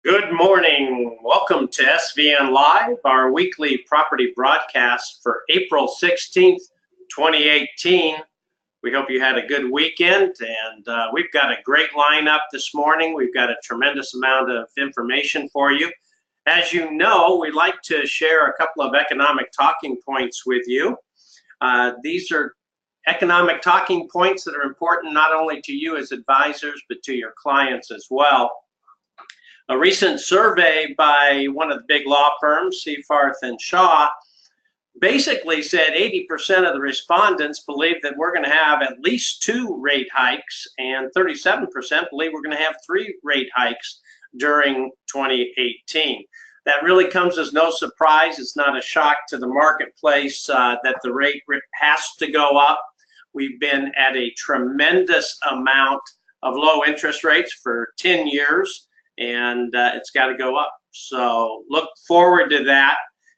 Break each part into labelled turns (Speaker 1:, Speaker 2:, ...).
Speaker 1: Good morning. Welcome to SVN Live, our weekly property broadcast for April 16th, 2018. We hope you had a good weekend, and we've got a great lineup this morning. We've got a tremendous amount of information for you. As you know, we like to share a couple of economic talking points with you. These are economic talking points that are important not only to you as advisors, but to your clients as well. A recent survey by one of the big law firms, Seaforth and Shaw, basically said 80% of the respondents believe that we're going to have at least 2 rate hikes, and 37% believe we're going to have 3 rate hikes during 2018. That really comes as no surprise. It's not a shock to the marketplace that the rate has to go up. We've been at a tremendous amount of low interest rates for 10 years. And it's got to go up. So look forward to that.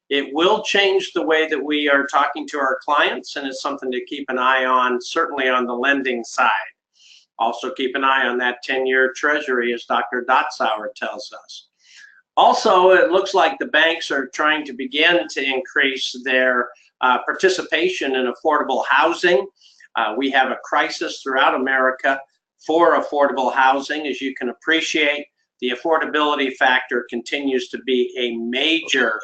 Speaker 1: It will change the way that we are talking to our clients, and it's something to keep an eye on, certainly on the lending side. Also keep an eye on that 10-year treasury, as Dr. Dotsauer tells us. Also, it looks like the banks are trying to begin to increase their participation in affordable housing. We have a crisis throughout America for affordable housing, as you can appreciate. The affordability factor continues to be a major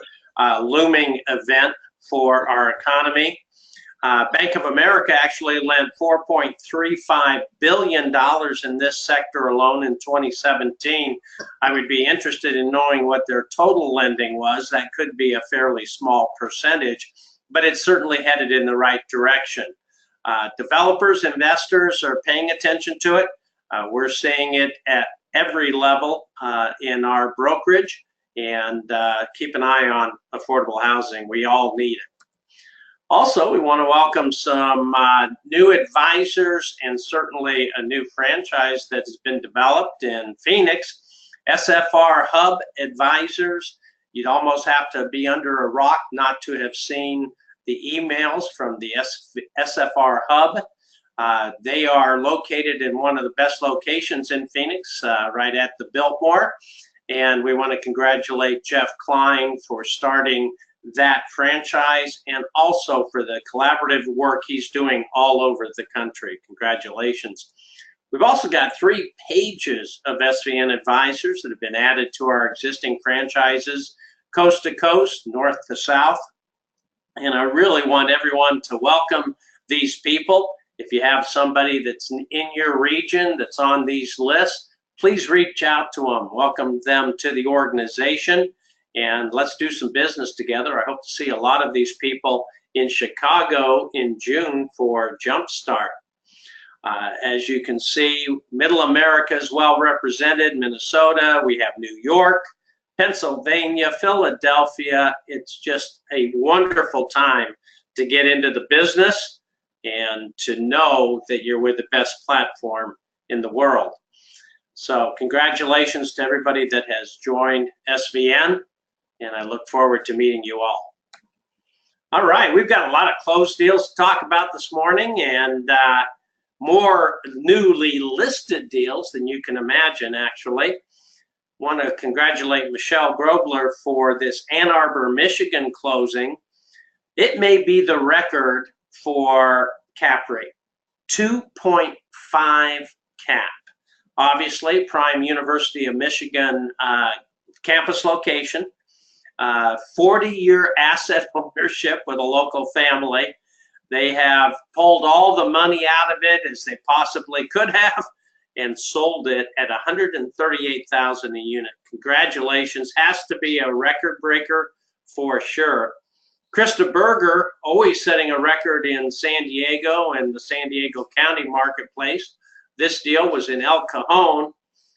Speaker 1: looming event for our economy. Bank of America actually lent $4.35 billion in this sector alone in 2017. I would be interested in knowing what their total lending was. That could be a fairly small percentage, but it's certainly headed in the right direction. Developers, investors are paying attention to it. We're seeing it at every level in our brokerage, and keep an eye on affordable housing. We all need it. Also, we want to welcome some new advisors and certainly a new franchise that has been developed in Phoenix, SFR Hub Advisors. You'd almost have to be under a rock not to have seen the emails from the SFR Hub. They are located in one of the best locations in Phoenix, right at the Biltmore. And we want to congratulate Jeff Klein for starting that franchise and also for the collaborative work he's doing all over the country. Congratulations. We've also got 3 pages of SVN advisors that have been added to our existing franchises, coast to coast, north to south. And I really want everyone to welcome these people. If you have somebody that's in your region that's on these lists, please reach out to them. Welcome them to the organization, and let's do some business together. I hope to see a lot of these people in Chicago in June for Jumpstart. As you can see, Middle America is well represented. Minnesota, we have New York, Pennsylvania, Philadelphia. It's just a wonderful time to get into the business and to know that you're with the best platform in the world. So congratulations to everybody that has joined SVN, and I look forward to meeting you all. All right, we've got a lot of closed deals to talk about this morning, and more newly listed deals than you can imagine, actually. Want to congratulate Michelle Grobler for this Ann Arbor, Michigan closing. It may be the record for cap rate, 2.5 cap. Obviously, prime University of Michigan campus location, 40-year asset ownership with a local family. They have pulled all the money out of it as they possibly could have and sold it at $138,000 a unit. Congratulations, has to be a record breaker for sure. Krista Berger, always setting a record in San Diego and the San Diego County marketplace. This deal was in El Cajon.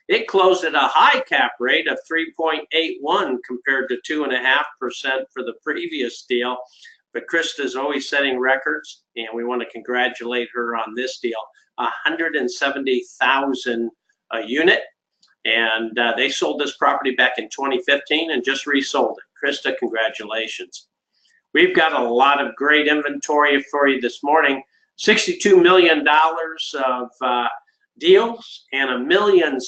Speaker 1: It closed at a high cap rate of 3.81 compared to 2.5% for the previous deal. But Krista's always setting records, and we want to congratulate her on this deal. $170,000 a unit, and they sold this property back in 2015 and just resold it. Krista, congratulations. We've got a lot of great inventory for you this morning. $62 million of deals and $1.7 million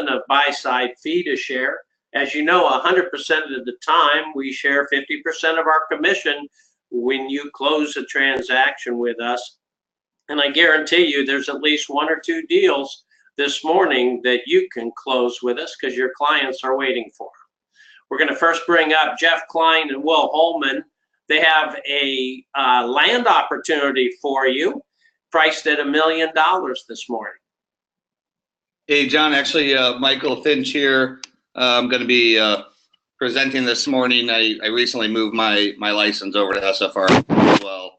Speaker 1: of buy-side fee to share. As you know, 100% of the time, we share 50% of our commission when you close a transaction with us. And I guarantee you there's at least one or two deals this morning that you can close with us because your clients are waiting for them. We're going to first bring up Jeff Klein and Will Holman. They have a land opportunity for you, priced at $1 million this morning.
Speaker 2: Hey, John, actually, Michael Finch here. I'm going to be presenting this morning. I recently moved my license over to SFR as well.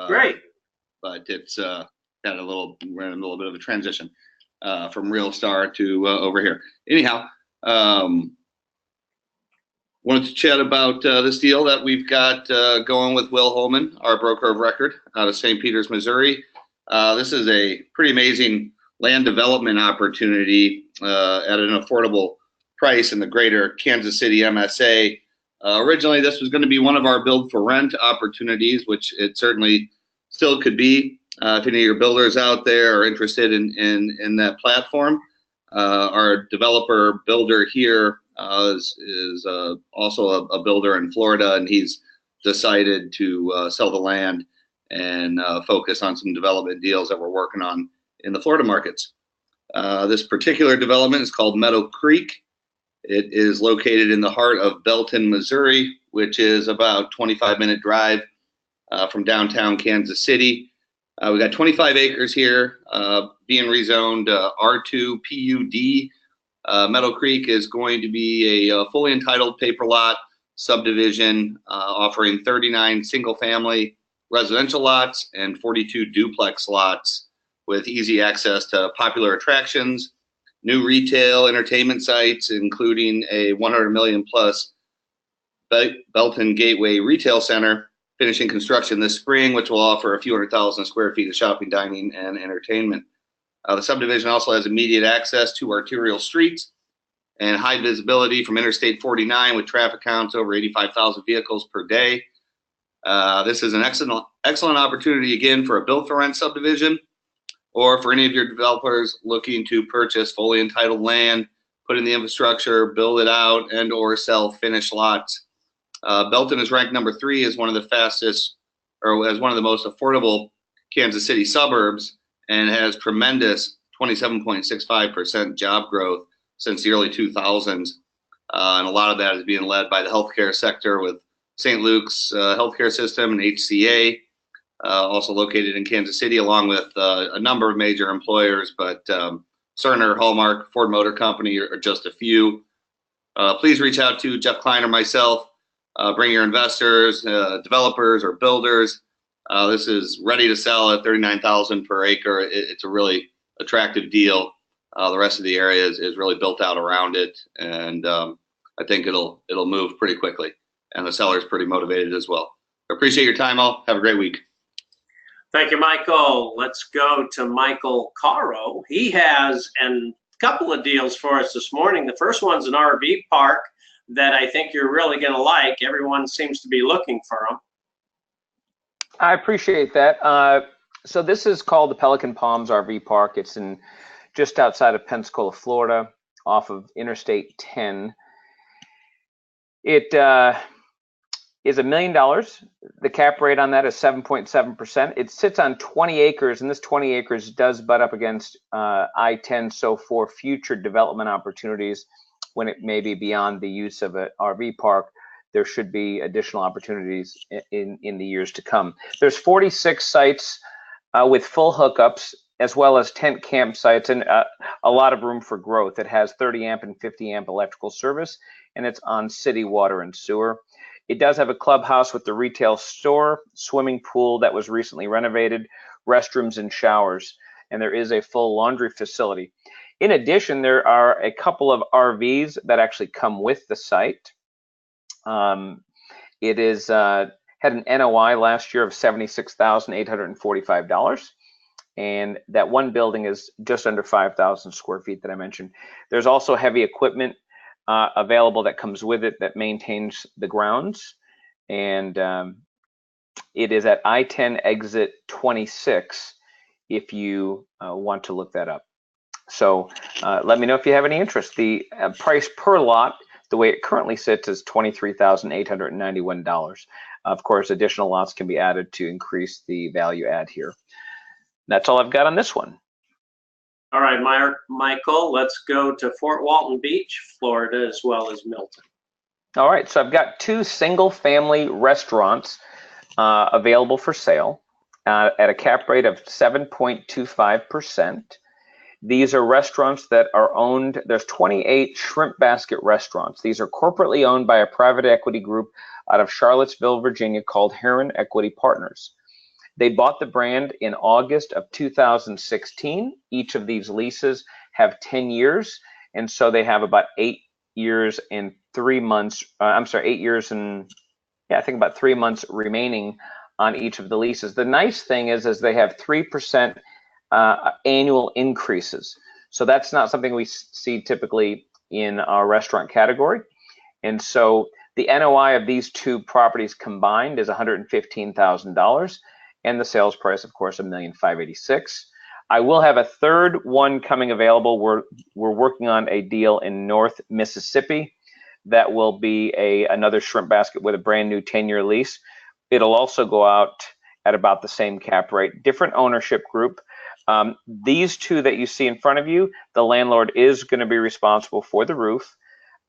Speaker 1: Great.
Speaker 2: But it's we're in a little bit of a transition from Real Star to over here. Anyhow, wanted to chat about this deal that we've got going with Will Holman, our broker of record out of St. Peters, Missouri. This is a pretty amazing land development opportunity at an affordable price in the greater Kansas City MSA. Originally, this was going to be one of our build for rent opportunities, which it certainly still could be. If any of your builders out there are interested in that platform, our developer builder here is also a builder in Florida, and he's decided to sell the land and focus on some development deals that we're working on in the Florida markets. This particular development is called Meadow Creek. It is located in the heart of Belton, Missouri, which is about 25-minute drive from downtown Kansas City. We got 25 acres here, being rezoned R2 PUD. Meadow Creek is going to be a fully entitled paper lot subdivision offering 39 single-family residential lots and 42 duplex lots with easy access to popular attractions, new retail entertainment sites, including a 100 million plus Belton Gateway Retail Center, finishing construction this spring, which will offer a few 100,000 square feet of shopping, dining, and entertainment. The subdivision also has immediate access to arterial streets and high visibility from Interstate 49 with traffic counts over 85,000 vehicles per day. This is an excellent opportunity, again, for a build-for-rent subdivision, or for any of your developers looking to purchase fully entitled land, put in the infrastructure, build it out, and or sell finished lots. Belton is ranked number 3 as one of the fastest, or as one of the most affordable Kansas City suburbs, and has tremendous 27.65% job growth since the early 2000s. And a lot of that is being led by the healthcare sector with St. Luke's healthcare system and HCA, also located in Kansas City, along with a number of major employers, but Cerner, Hallmark, Ford Motor Company are just a few. Please reach out to Jeff Klein or myself. Bring your investors, developers, or builders. This is ready to sell at $39,000 per acre. It's a really attractive deal. The rest of the area is really built out around it, and I think it'll move pretty quickly. And the seller's pretty motivated as well. Appreciate your time, all. Have a great week.
Speaker 1: Thank you, Michael. Let's go to Michael Caro. He has a couple of deals for us this morning. The first one's an RV park that I think you're really going to like. Everyone seems to be looking for them.
Speaker 3: I appreciate that. So this is called the Pelican Palms RV Park. It's in just outside of Pensacola, Florida, off of Interstate 10. It is $1 million. The cap rate on that is 7.7%. It sits on 20 acres, and this 20 acres does butt up against I-10. So for future development opportunities, when it may be beyond the use of an RV park, there should be additional opportunities in the years to come. There's 46 sites with full hookups, as well as tent campsites, and a lot of room for growth. It has 30 amp and 50 amp electrical service, and it's on city water and sewer. It does have a clubhouse with the retail store, swimming pool that was recently renovated, restrooms and showers, and there is a full laundry facility. In addition, there are a couple of RVs that actually come with the site. It is had an NOI last year of $76,845, and that one building is just under 5,000 square feet that I mentioned. There's also heavy equipment available that comes with it that maintains the grounds, and it is at I-10 exit 26 if you want to look that up. So let me know if you have any interest. The price per lot, The way it currently sits is $23,891. Of course, additional lots can be added to increase the value add here. That's all I've got on this one.
Speaker 1: All right, Michael, let's go to Fort Walton Beach, Florida, as well as Milton.
Speaker 3: All right, so I've got 2 single-family restaurants available for sale at a cap rate of 7.25%. These are restaurants that are owned. There's 28 Shrimp Basket restaurants. These are corporately owned by a private equity group out of Charlottesville, Virginia, called Heron Equity Partners. They bought the brand in August of 2016. Each of these leases have 10 years, and so they have about 8 years and 3 months. 8 years and I think about 3 months remaining on each of the leases. The nice thing is they have 3% annual increases. So that's not something we see typically in our restaurant category. And so the NOI of these 2 properties combined is $115,000, and the sales price, of course, $1,586,000. I will have a third one coming available. We're working on a deal in North Mississippi that will be another Shrimp Basket with a brand new 10-year lease. It'll also go out at about the same cap rate, different ownership group. These 2 that you see in front of you, the landlord is going to be responsible for the roof.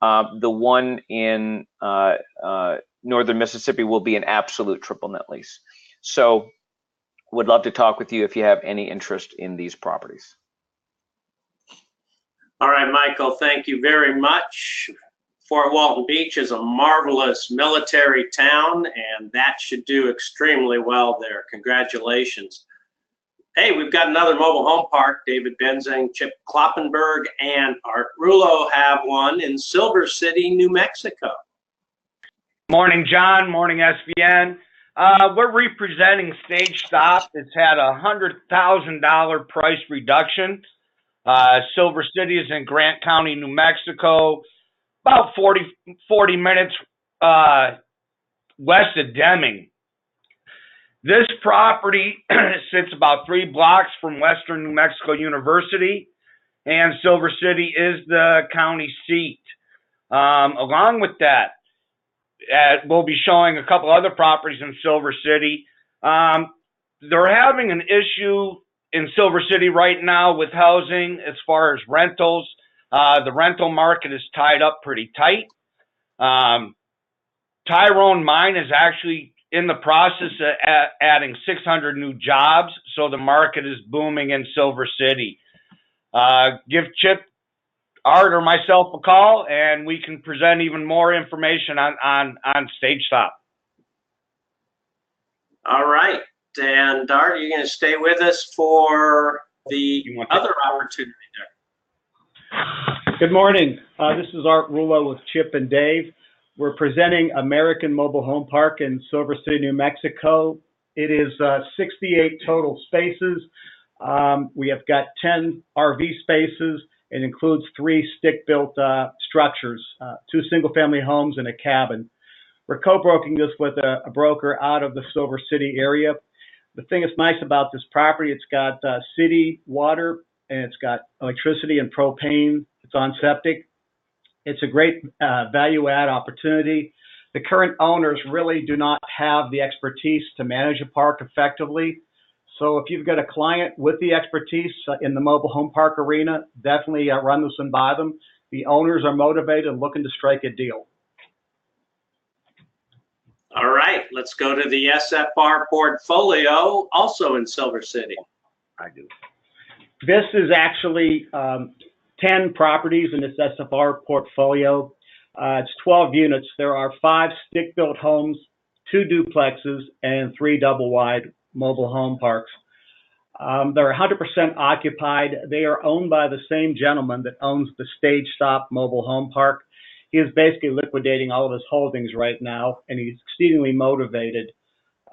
Speaker 3: The one in northern Mississippi will be an absolute triple net lease. So would love to talk with you if you have any interest in these properties.
Speaker 1: All right, Michael, thank you very much. Fort Walton Beach is a marvelous military town, and that should do extremely well there. Congratulations. Hey, we've got another mobile home park. David Benzing, Chip Kloppenberg, and Art Rulo have one in Silver City, New Mexico.
Speaker 4: Morning, John. Morning, SVN. We're representing Stage Stop. It's had a $100,000 price reduction. Silver City is in Grant County, New Mexico, about 40 minutes west of Deming. This property sits about 3 blocks from Western New Mexico University, and Silver City is the county seat. Along with that, we'll be showing a couple other properties in Silver City. They're having an issue in Silver City right now with housing as far as rentals. The rental market is tied up pretty tight. Tyrone Mine is actually in the process of adding 600 new jobs, so the market is booming in Silver City. Give Chip, Art, or myself a call, and we can present even more information on Stage Stop.
Speaker 1: All right, and Art, are you going to stay with us for the other opportunity there?
Speaker 5: Good morning. This is Art Rulo with Chip and Dave. We're presenting American Mobile Home Park in Silver City, New Mexico. It is 68 total spaces. We have got 10 RV spaces. It includes 3 stick-built structures, 2 single-family homes and a cabin. We're co-broking this with a broker out of the Silver City area. The thing that's nice about this property, it's got city water, and it's got electricity and propane. It's on septic. It's a great value add opportunity. The current owners really do not have the expertise to manage a park effectively. So if you've got a client with the expertise in the mobile home park arena, definitely run this one by them. The owners are motivated and looking to strike a deal.
Speaker 1: All right, let's go to the SFR portfolio, also in Silver City.
Speaker 5: I do. This is actually 10 properties in this SFR portfolio. It's 12 units. There are 5 stick-built homes, 2 duplexes, and 3 double-wide mobile home parks. They're 100% occupied. They are owned by the same gentleman that owns the Stage Stop mobile home park. He is basically liquidating all of his holdings right now, and he's exceedingly motivated.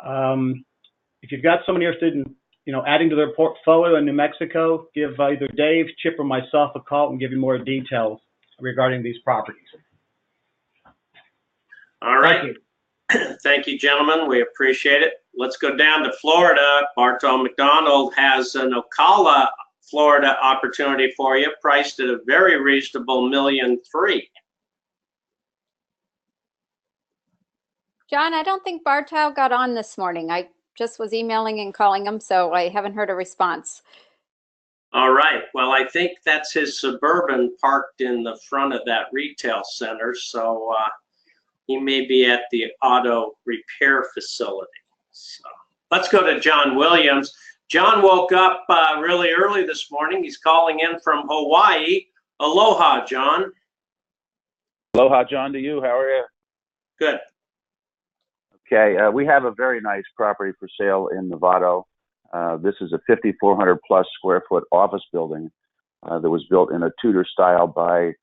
Speaker 5: If you've got someone interested in adding to their portfolio in New Mexico, give either Dave, Chip, or myself a call and give you more details regarding these properties.
Speaker 1: All right. Thank you, gentlemen. We appreciate it. Let's go down to Florida. Bartow McDonald has an Ocala, Florida opportunity for you, priced at a very reasonable $1.3 million.
Speaker 6: John, I don't think Bartow got on this morning. I just was emailing and calling him, so I haven't heard a response.
Speaker 1: All right. Well, I think that's his Suburban parked in the front of that retail center. So he may be at the auto repair facility. So let's go to John Williams. John woke up really early this morning. He's calling in from Hawaii. Aloha, John.
Speaker 7: Aloha, John, to you. How are you?
Speaker 1: Good.
Speaker 7: Okay, we have a very nice property for sale in Novato. This is a 5,400 plus square foot office building that was built in a Tudor style by a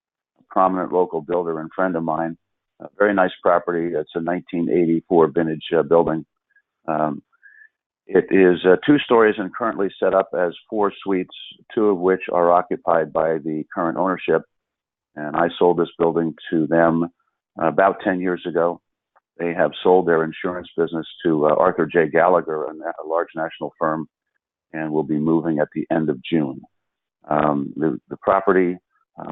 Speaker 7: prominent local builder and friend of mine. A very nice property. It's a 1984 vintage building. It is 2 stories and currently set up as 4 suites, 2 of which are occupied by the current ownership. And I sold this building to them about 10 years ago. They have sold their insurance business to Arthur J. Gallagher, a large national firm, and will be moving at the end of June. The property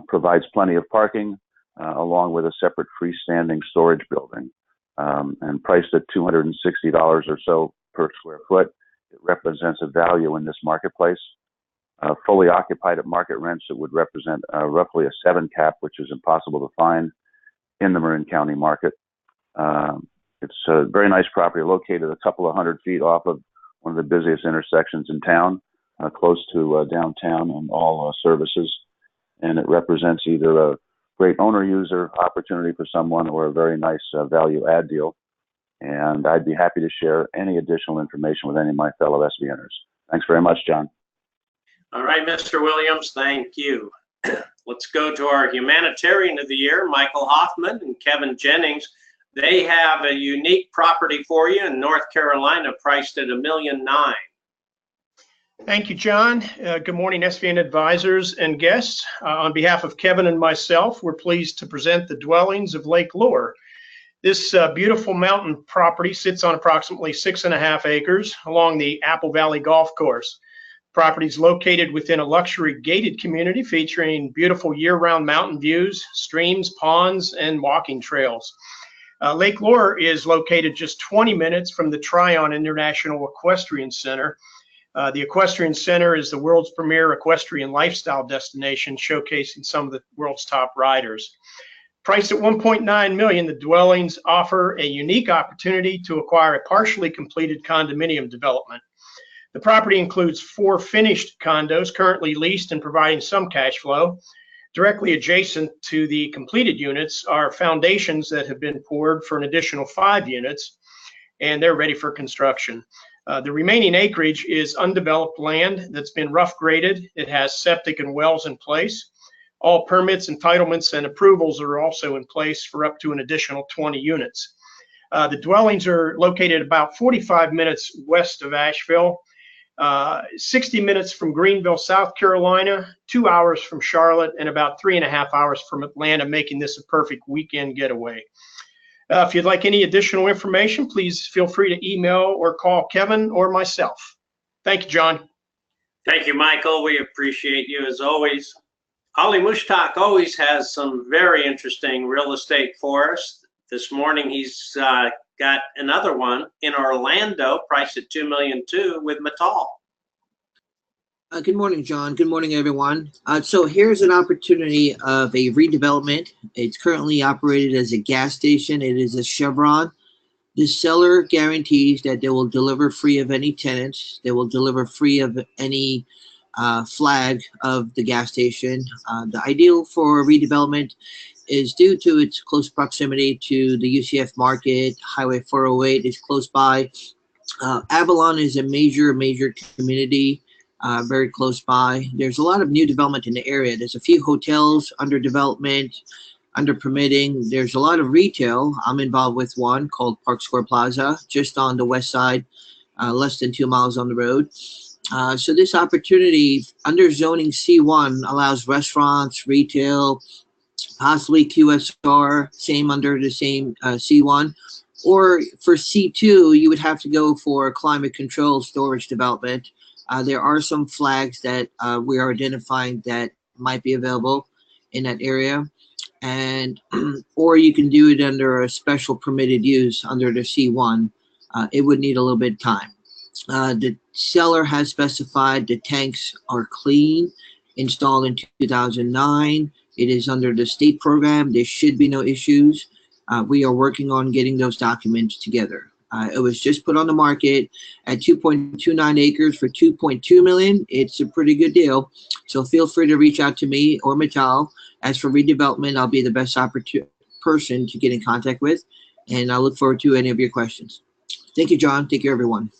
Speaker 7: provides plenty of parking, along with a separate freestanding storage building, and priced at $260 or so per square foot. It represents a value in this marketplace. Fully occupied at market rents, it would represent roughly a 7 cap, which is impossible to find in the Marin County market. It's a very nice property located a couple of 100 feet off of one of the busiest intersections in town, close to downtown and all services. And it represents either a great owner-user opportunity for someone or a very nice value-add deal. And I'd be happy to share any additional information with any of my fellow SVNers. Thanks very much, John.
Speaker 1: All right, Mr. Williams, thank you. Let's go to our humanitarian of the year, Michael Hoffman and Kevin Jennings. They have a unique property for you in North Carolina priced at $1.9 million.
Speaker 8: Thank you, John. Good morning, SVN advisors and guests. On behalf of Kevin and myself, we're pleased to present the dwellings of Lake Lure. This beautiful mountain property sits on approximately 6.5 acres along the Apple Valley Golf Course. Property is located within a luxury gated community featuring beautiful year-round mountain views, streams, ponds, and walking trails. Lake Lure is located just 20 minutes from the Tryon International Equestrian Center. The Equestrian Center is the world's premier equestrian lifestyle destination, showcasing some of the world's top riders. Priced at $1.9 million, the dwellings offer a unique opportunity to acquire a partially completed condominium development. The property includes 4 finished condos currently leased and providing some cash flow. Directly adjacent to the completed units are foundations that have been poured for an additional 5 units, and they're ready for construction. The remaining acreage is undeveloped land that's been rough graded. It has septic and wells in place. All permits, entitlements, and approvals are also in place for up to an additional 20 units. The dwellings are located about 45 minutes west of Asheville, 60 minutes from Greenville, South Carolina, 2 hours from Charlotte, and about 3.5 hours from Atlanta, making this a perfect weekend getaway. If you'd like any additional information, please feel free to email or call Kevin or myself. Thank you, John.
Speaker 1: Thank you, Michael. We appreciate you as always. Ali Mushtaq always has some very interesting real estate for us. This morning, he's got another one in Orlando, priced at $2.2 million with Mattal.
Speaker 9: Good morning, John. Good morning, everyone. So here's an opportunity of a redevelopment. It's currently operated as a gas station. It is a Chevron. The seller guarantees that they will deliver free of any tenants. They will deliver free of any flag of the gas station. The ideal for redevelopment is due to its close proximity to the UCF market. Highway 408 is close by. Avalon is a major community, very close by. There's a lot of new development in the area. There's a few hotels under development, under permitting. There's a lot of retail. I'm involved with one called Park Square Plaza, just on the west side, less than 2 miles on the road. So this opportunity under zoning C1 allows restaurants, retail, possibly QSR, same under the same C1. Or for C2, you would have to go for climate control storage development. There are some flags that we are identifying that might be available in that area. and or you can do it under a special permitted use under the C1. It would need a little bit of time. The seller has specified the tanks are clean, installed in 2009. It is under the state program. There should be no issues. We are working on getting those documents together. It was just put on the market at 2.29 acres for 2.2 million. It's a pretty good deal. So feel free to reach out to me or Mittal. As for redevelopment, I'll be the best person to get in contact with, and I look forward to any of your questions. Thank you, John. Thank you, everyone.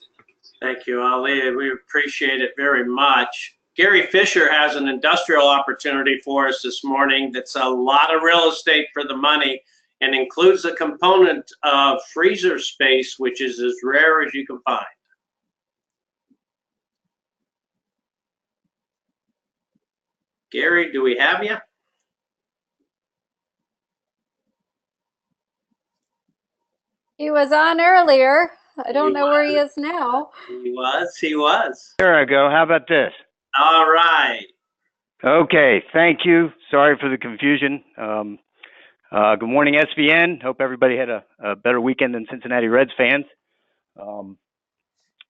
Speaker 1: Thank you, Ali. We appreciate it very much. Gary Fisher has an industrial opportunity for us this morning that's a lot of real estate for the money and includes a component of freezer space, which is as rare as you can find. Gary, do we have you?
Speaker 6: He was on earlier. I don't know where he is now.
Speaker 1: He was.
Speaker 10: There I go. How about this?
Speaker 1: All right.
Speaker 10: Okay, thank you. Sorry for the confusion. Good morning, SVN. Hope everybody had a better weekend than Cincinnati Reds fans.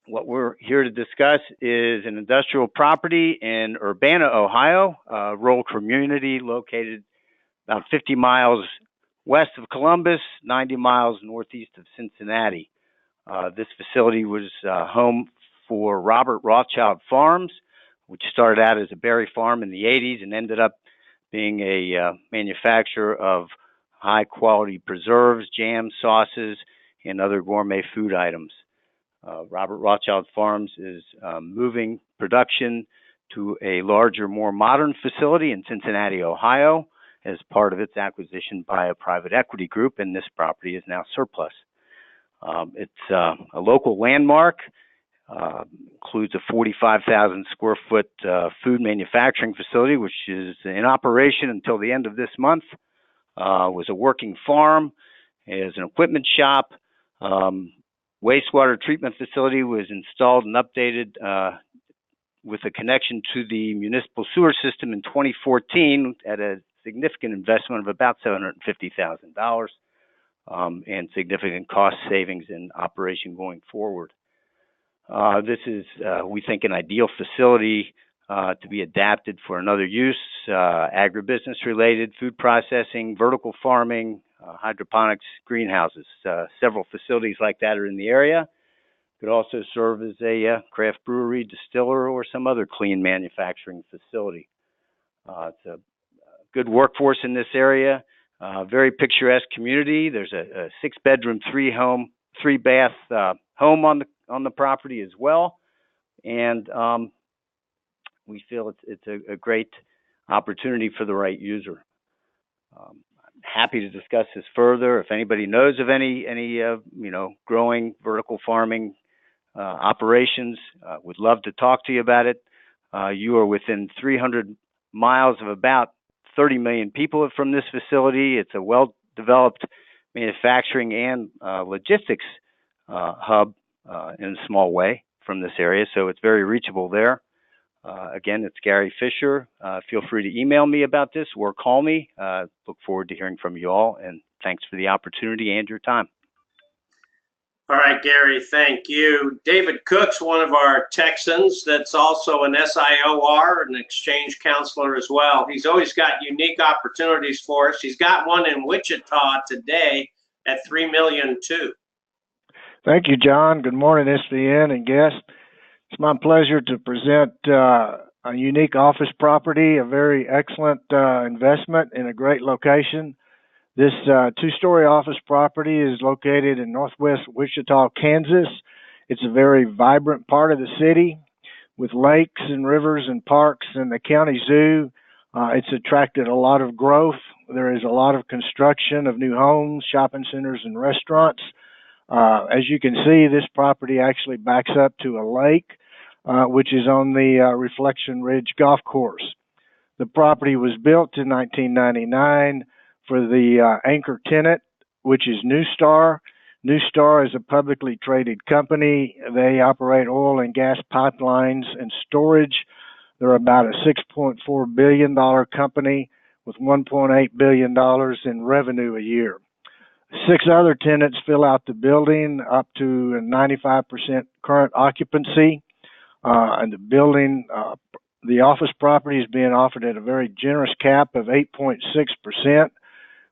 Speaker 10: What we're here to discuss is an industrial property in Urbana, Ohio, a rural community located about 50 miles west of Columbus, 90 miles northeast of Cincinnati. This facility was home for Robert Rothschild Farms, which started out as a berry farm in the 80s and ended up being a manufacturer of high quality preserves, jams, sauces, and other gourmet food items. Robert Rothschild Farms is moving production to a larger, more modern facility in Cincinnati, Ohio, as part of its acquisition by a private equity group, and this property is now surplus. It's a local landmark, includes a 45,000 square foot food manufacturing facility, which is in operation until the end of this month. Was a working farm, is an equipment shop. Wastewater treatment facility was installed and updated with a connection to the municipal sewer system in 2014 at a significant investment of about $750,000 and significant cost savings in operation going forward. This is, we think, an ideal facility to be adapted for another use, agribusiness related, food processing, vertical farming, hydroponics, greenhouses. Several facilities like that are in the area. Could also serve as a craft brewery, distiller, or some other clean manufacturing facility. It's a good workforce in this area. Very picturesque community. There's a 6-bedroom, 3-bath home on the property as well, and we feel it's a great opportunity for the right user. I'm happy to discuss this further. If anybody knows of any growing vertical farming operations, would love to talk to you about it. You are within 300 miles of about 30 million people from this facility. It's a well-developed manufacturing and logistics hub in a small way from this area, so it's very reachable there. Again, it's Gary Fisher. Feel free to email me about this or call me. Look forward to hearing from you all, and thanks for the opportunity and your time.
Speaker 1: All right, Gary, thank you. David Cook's one of our Texans that's also an SIOR, an exchange counselor as well. He's always got unique opportunities for us. He's got one in Wichita today at $3 million too.
Speaker 11: Thank you, John. Good morning, SVN and guests. It's my pleasure to present a unique office property, a very excellent investment in a great location. This 2-story office property is located in northwest Wichita, Kansas. It's a very vibrant part of the city with lakes and rivers and parks and the county zoo. It's attracted a lot of growth. There is a lot of construction of new homes, shopping centers, and restaurants. As you can see, this property actually backs up to a lake, which is on the Reflection Ridge Golf Course. The property was built in 1999 for the anchor tenant, which is New Star. New Star is a publicly traded company. They operate oil and gas pipelines and storage. They're about a $6.4 billion company with $1.8 billion in revenue a year. 6 other tenants fill out the building up to 95% current occupancy. And the building, the office property is being offered at a very generous cap of 8.6%,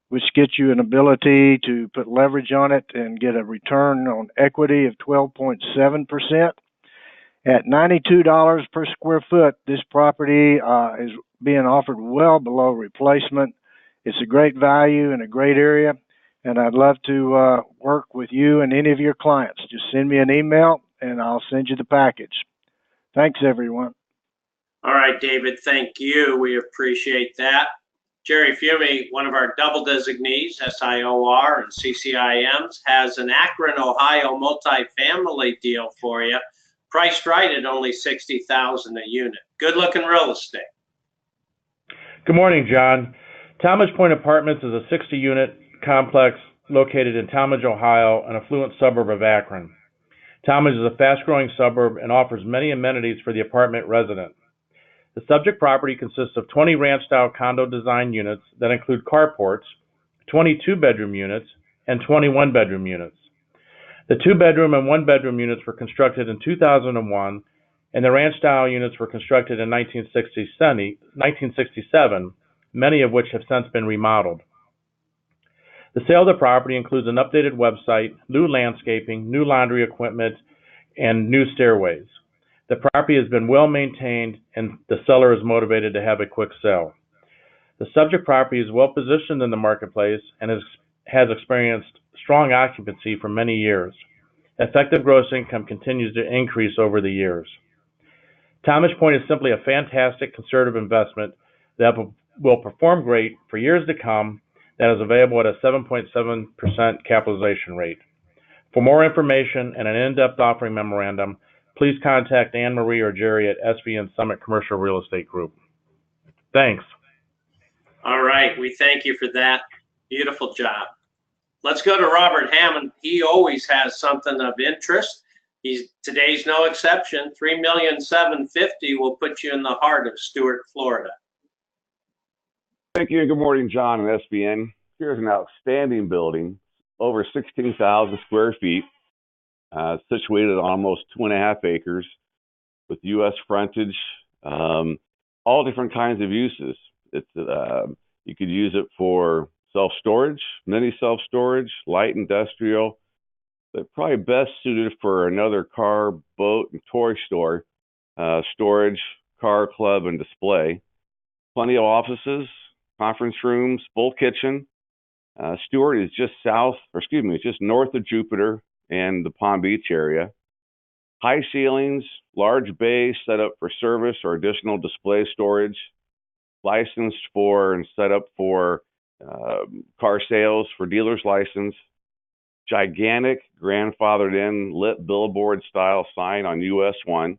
Speaker 11: which gets you an ability to put leverage on it and get a return on equity of 12.7%. At $92 per square foot, this property is being offered well below replacement. It's a great value in a great area, and I'd love to work with you and any of your clients. Just send me an email, and I'll send you the package. Thanks, everyone.
Speaker 1: All right, David, thank you. We appreciate that. Jerry Fumey, one of our double designees, SIOR and CCIMs, has an Akron, Ohio multifamily deal for you, priced right at only $60,000 a unit. Good looking real estate.
Speaker 12: Good morning, John. Talmadge Point Apartments is a 60-unit complex located in Talmadge, Ohio, an affluent suburb of Akron. Talmadge is a fast-growing suburb and offers many amenities for the apartment resident. The subject property consists of 20 ranch-style condo design units that include carports, 22 bedroom units, and 21 bedroom units. The 2-bedroom and 1-bedroom units were constructed in 2001, and the ranch-style units were constructed in 1967, many of which have since been remodeled. The sale of the property includes an updated website, new landscaping, new laundry equipment, and new stairways. The property has been well maintained, and the seller is motivated to have a quick sale. The subject property is well positioned in the marketplace and has experienced strong occupancy for many years. Effective gross income continues to increase over the years. Talmadge Point is simply a fantastic conservative investment that will perform great for years to come, that is available at a 7.7% capitalization rate. For more information and an in-depth offering memorandum, please contact Anne Marie or Jerry at SVN Summit Commercial Real Estate Group. Thanks.
Speaker 1: All right, we thank you for that. Beautiful job. Let's go to Robert Hammond. He always has something of interest. Today's no exception. $3,750,000 will put you in the heart of Stuart, Florida.
Speaker 13: Thank you, and good morning, John and SVN. Here's an outstanding building, over 16,000 square feet, situated on almost 2.5 acres, with U.S. frontage, all different kinds of uses. You could use it for self-storage, mini self-storage, light industrial, but probably best suited for another car, boat, and toy store, storage, car club, and display. Plenty of offices, conference rooms, full kitchen. Stuart is just north of Jupiter and the Palm Beach area. High ceilings, large bay set up for service or additional display storage. Licensed for and set up for car sales for dealer's license. Gigantic grandfathered in lit billboard style sign on US 1.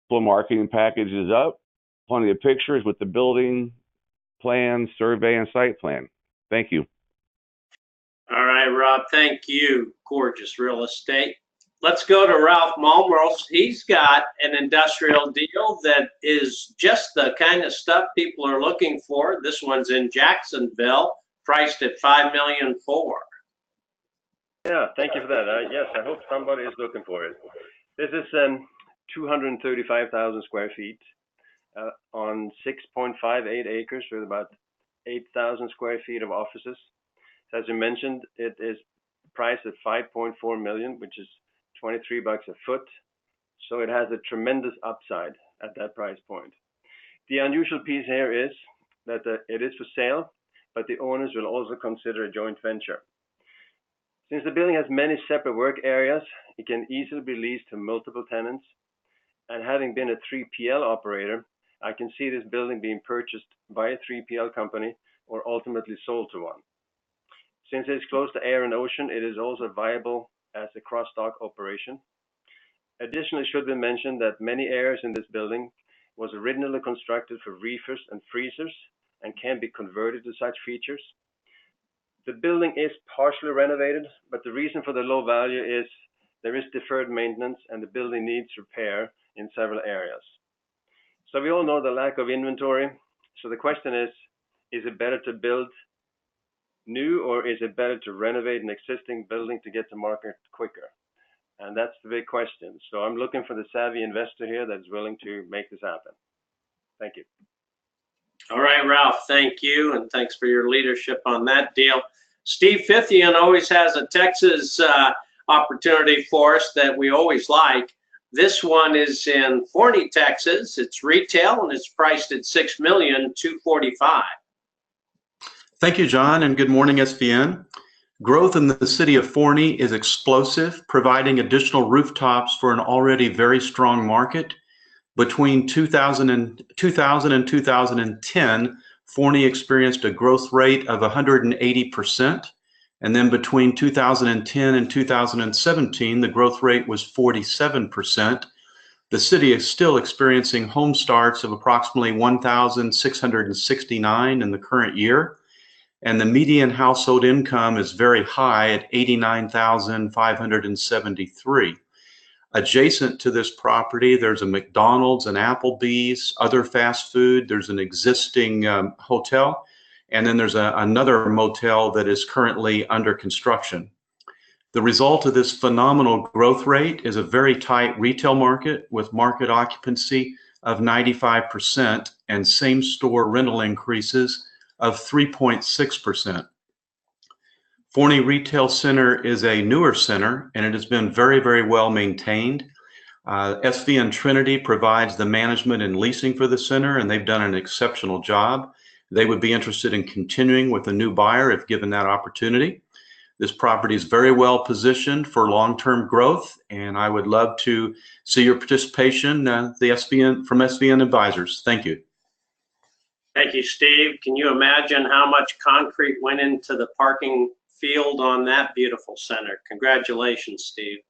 Speaker 13: Full marketing package is up. Plenty of pictures with the building, plan, survey, and site plan. Thank you.
Speaker 1: All right, Rob, thank you. Gorgeous real estate. Let's go to Ralph Malmros. He's got an industrial deal that is just the kind of stuff people are looking for. This one's in Jacksonville, priced at $5,400,000.
Speaker 14: Yeah, thank you for that. Yes, I hope somebody is looking for it. This is 235,000 square feet on 6.58 acres with about 8,000 square feet of offices. As you mentioned, it is priced at $5.4 million, which is $23 a foot. So it has a tremendous upside at that price point. The unusual piece here is that it is for sale, but the owners will also consider a joint venture. Since the building has many separate work areas, it can easily be leased to multiple tenants. And having been a 3PL operator, I can see this building being purchased by a 3PL company or ultimately sold to one. Since it's close to air and ocean, it is also viable as a cross-dock operation. Additionally, it should be mentioned that many areas in this building was originally constructed for reefers and freezers and can be converted to such features. The building is partially renovated, but the reason for the low value is there is deferred maintenance and the building needs repair in several areas. So we all know the lack of inventory. So the question is Is it better to build new, or is it better to renovate an existing building to get to market quicker? And that's the big question. So I'm looking for the savvy investor here that's willing to make this happen. Thank you.
Speaker 1: All right, Ralph, thank you, and thanks for your leadership on that deal. Steve Fithian always has a Texas opportunity for us that we always like. This one is in Forney, Texas. It's retail and it's priced at $6,245,000.
Speaker 15: Thank you, John, and good morning, SVN. Growth in the city of Forney is explosive, providing additional rooftops for an already very strong market. Between 2000 and 2010, Forney experienced a growth rate of 180%. And then between 2010 and 2017, the growth rate was 47%. The city is still experiencing home starts of approximately 1,669 in the current year. And the median household income is very high at 89,573. Adjacent to this property, there's a McDonald's, an Applebee's, other fast food. There's an existing hotel, and then there's another motel that is currently under construction. The result of this phenomenal growth rate is a very tight retail market with market occupancy of 95% and same-store rental increases of 3.6%. Forney Retail Center is a newer center, and it has been very, very well maintained. SVN Trinity provides the management and leasing for the center, and they've done an exceptional job. They would be interested in continuing with a new buyer if given that opportunity. This property is very well positioned for long-term growth, and I would love to see your participation from SVN Advisors. Thank you.
Speaker 1: Thank you, Steve. Can you imagine how much concrete went into the parking field on that beautiful center? Congratulations, Steve.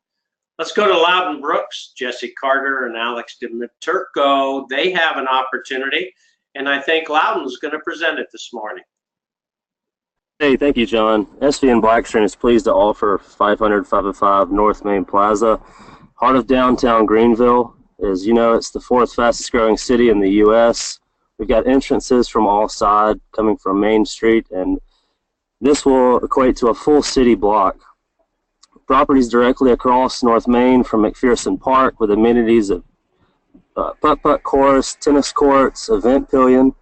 Speaker 1: Let's go to Loudon Brooks. Jesse Carter and Alex DiMaturco, they have an opportunity, and I think Loudon's going to present it this morning.
Speaker 16: Hey, thank you, John. SVN Blackstone is pleased to offer 505 North Main Plaza, heart of downtown Greenville. As you know, it's the 4th fastest growing city in the U.S. We've got entrances from all sides coming from Main Street, and this will equate to a full city block. Properties directly across North Main from McPherson Park with amenities of putt-putt course, tennis courts, event pavilion,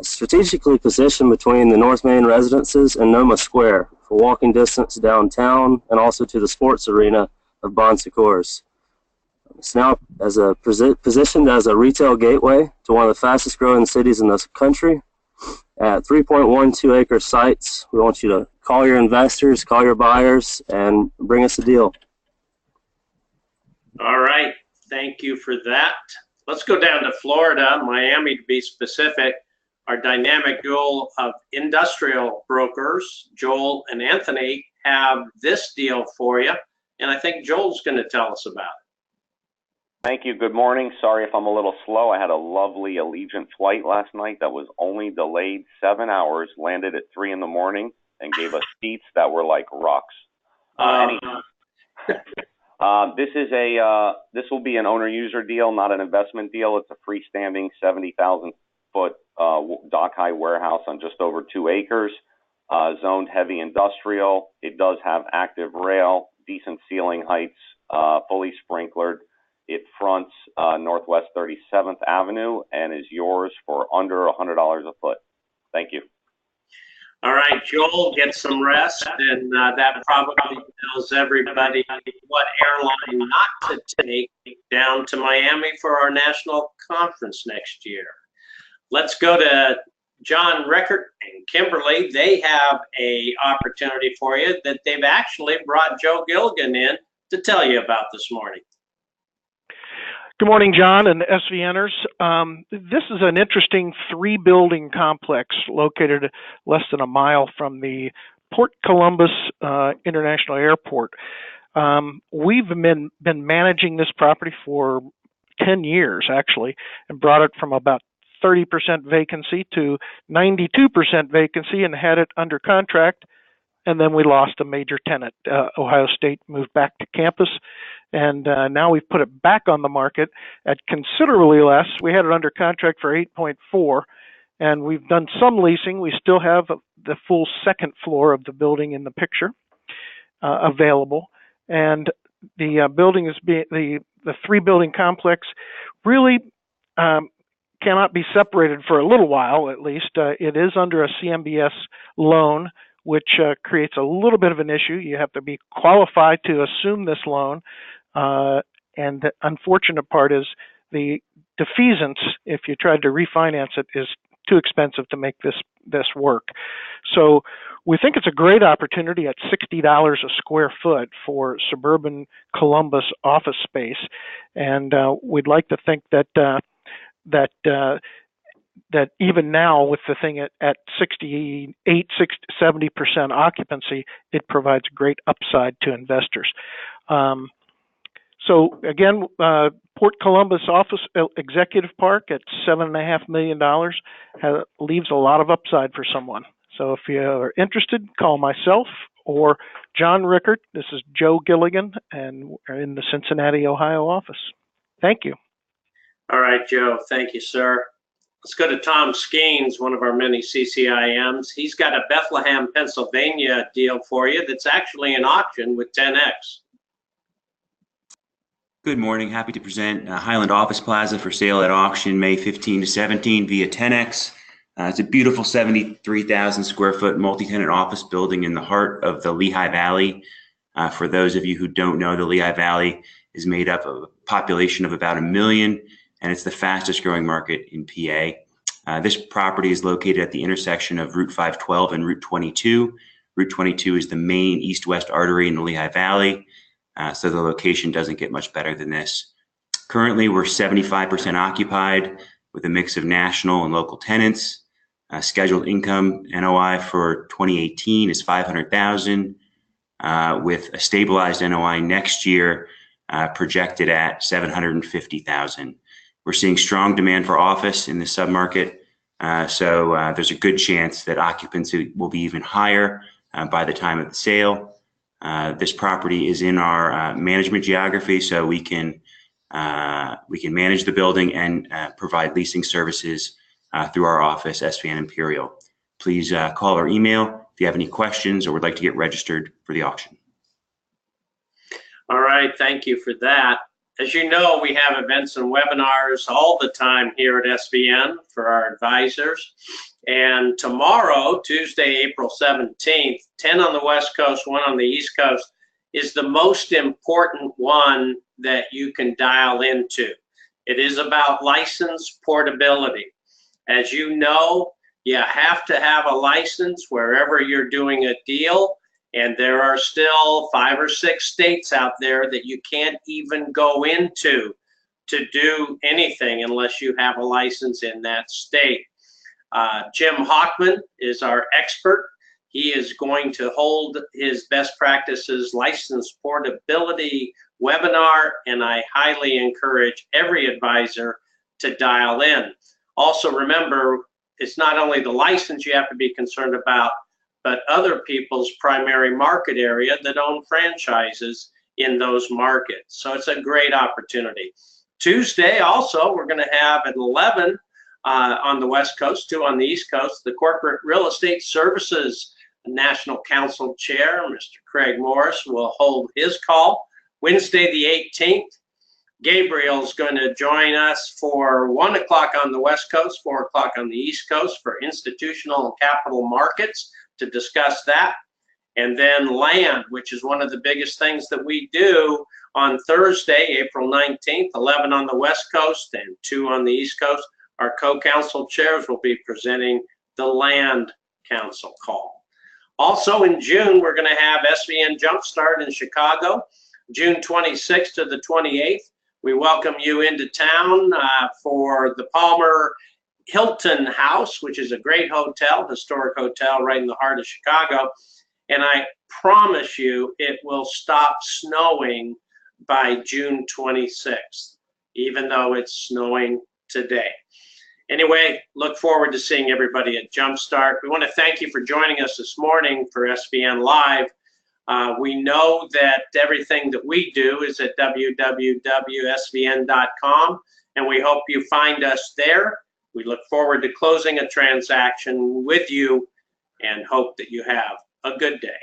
Speaker 16: strategically positioned between the North Main residences and Noma Square for walking distance downtown and also to the sports arena of Bon Secours. It's now positioned as a retail gateway to one of the fastest growing cities in this country. At 3.12 acre sites, we want you to call your investors, call your buyers, and bring us a deal.
Speaker 1: All right, thank you for that. Let's go down to Florida, Miami to be specific. Our dynamic duo of industrial brokers, Joel and Anthony, have this deal for you, and I think Joel's going to tell us about it.
Speaker 17: Thank you. Good morning. Sorry if I'm a little slow. I had a lovely Allegiant flight last night that was only delayed 7 hours, landed at 3 in the morning, and gave us seats that were like rocks. This will be an owner-user deal, not an investment deal. It's a freestanding 70,000-foot dock-high warehouse on just over 2 acres, zoned heavy industrial. It does have active rail, decent ceiling heights, fully sprinklered. It fronts Northwest 37th Avenue and is yours for under $100 a foot. Thank you.
Speaker 1: All right, Joel, get some rest, and that probably tells everybody what airline not to take down to Miami for our national conference next year. Let's go to John Rickert and Kimberly. They have a opportunity for you that they've actually brought Joe Gilligan in to tell you about this morning.
Speaker 18: Good morning, John and SVNers. This is an interesting 3-building complex located less than a mile from the Port Columbus International Airport. We've been managing this property for 10 years, actually, and brought it from about 30% vacancy to 92% vacancy and had it under contract. And then we lost a major tenant. Ohio State moved back to campus, and now we've put it back on the market at considerably less. We had it under contract for 8.4, and we've done some leasing. We still have the full second floor of the building in the picture available, and the building is the three-building complex really cannot be separated for a little while, at least. It is under a CMBS loan, which creates a little bit of an issue. You have to be qualified to assume this loan, and the unfortunate part is the defeasance, if you tried to refinance it, is too expensive to make this work. So we think it's a great opportunity at $60 a square foot for suburban Columbus office space, and we'd like to think that that even now, with the thing at 70% occupancy, it provides great upside to investors. So again, Port Columbus Office Executive Park at $7.5 million leaves a lot of upside for someone. So if you are interested, call myself or John Rickert. This is Joe Gilligan, and we're in the Cincinnati, Ohio office. Thank you.
Speaker 1: All right, Joe. Thank you, sir. Let's go to Tom Skeens, one of our many CCIMs. He's got a Bethlehem, Pennsylvania deal for you that's actually an auction with 10X.
Speaker 19: Good morning. Happy to present Highland Office Plaza for sale at auction May 15 to 17 via 10X. It's a beautiful 73,000 square foot multi-tenant office building in the heart of the Lehigh Valley. For those of you who don't know, the Lehigh Valley is made up of a population of about 1 million, and it's the fastest growing market in PA. This property is located at the intersection of Route 512 and Route 22. Route 22 is the main east-west artery in the Lehigh Valley, so the location doesn't get much better than this. Currently, we're 75% occupied with a mix of national and local tenants. Scheduled income NOI for 2018 is $500,000, with a stabilized NOI next year projected at $750,000. We're seeing strong demand for office in the submarket, so there's a good chance that occupancy will be even higher by the time of the sale. This property is in our management geography, so we can manage the building and provide leasing services through our office, SVN Imperial. Please call or email if you have any questions or would like to get registered for the auction.
Speaker 1: All right, thank you for that. As you know, we have events and webinars all the time here at SVN for our advisors. And tomorrow, Tuesday, April 17th, 10 on the West Coast, 1 on the East Coast, is the most important one that you can dial into. It is about license portability. As you know, you have to have a license wherever you're doing a deal, and there are still 5 or 6 states out there that you can't even go into to do anything unless you have a license in that state. Jim Hockman is our expert. He is going to hold his best practices license portability webinar, and I highly encourage every advisor to dial in. Also remember, it's not only the license you have to be concerned about, but other people's primary market area that own franchises in those markets. So it's a great opportunity. Tuesday also, we're going to have at 11 on the West Coast, 2 on the East Coast, the Corporate Real Estate Services National Council Chair, Mr. Craig Morris, will hold his call. Wednesday the 18th, Gabriel's going to join us for 1 o'clock on the West Coast, 4 o'clock on the East Coast for institutional and capital markets to discuss that. And then land, which is one of the biggest things that we do on Thursday, April 19th, 11 on the West Coast and 2 on the East Coast. Our co-council chairs will be presenting the land council call. Also in June, we're going to have SVN Jumpstart in Chicago, June 26th to the 28th. We welcome you into town for the Palmer Hilton House, which is a great hotel, historic hotel right in the heart of Chicago. And I promise you it will stop snowing by June 26th, even though it's snowing today. Anyway, look forward to seeing everybody at Jumpstart. We want to thank you for joining us this morning for SVN Live. We know that everything that we do is at www.svn.com, and we hope you find us there. We look forward to closing a transaction with you and hope that you have a good day.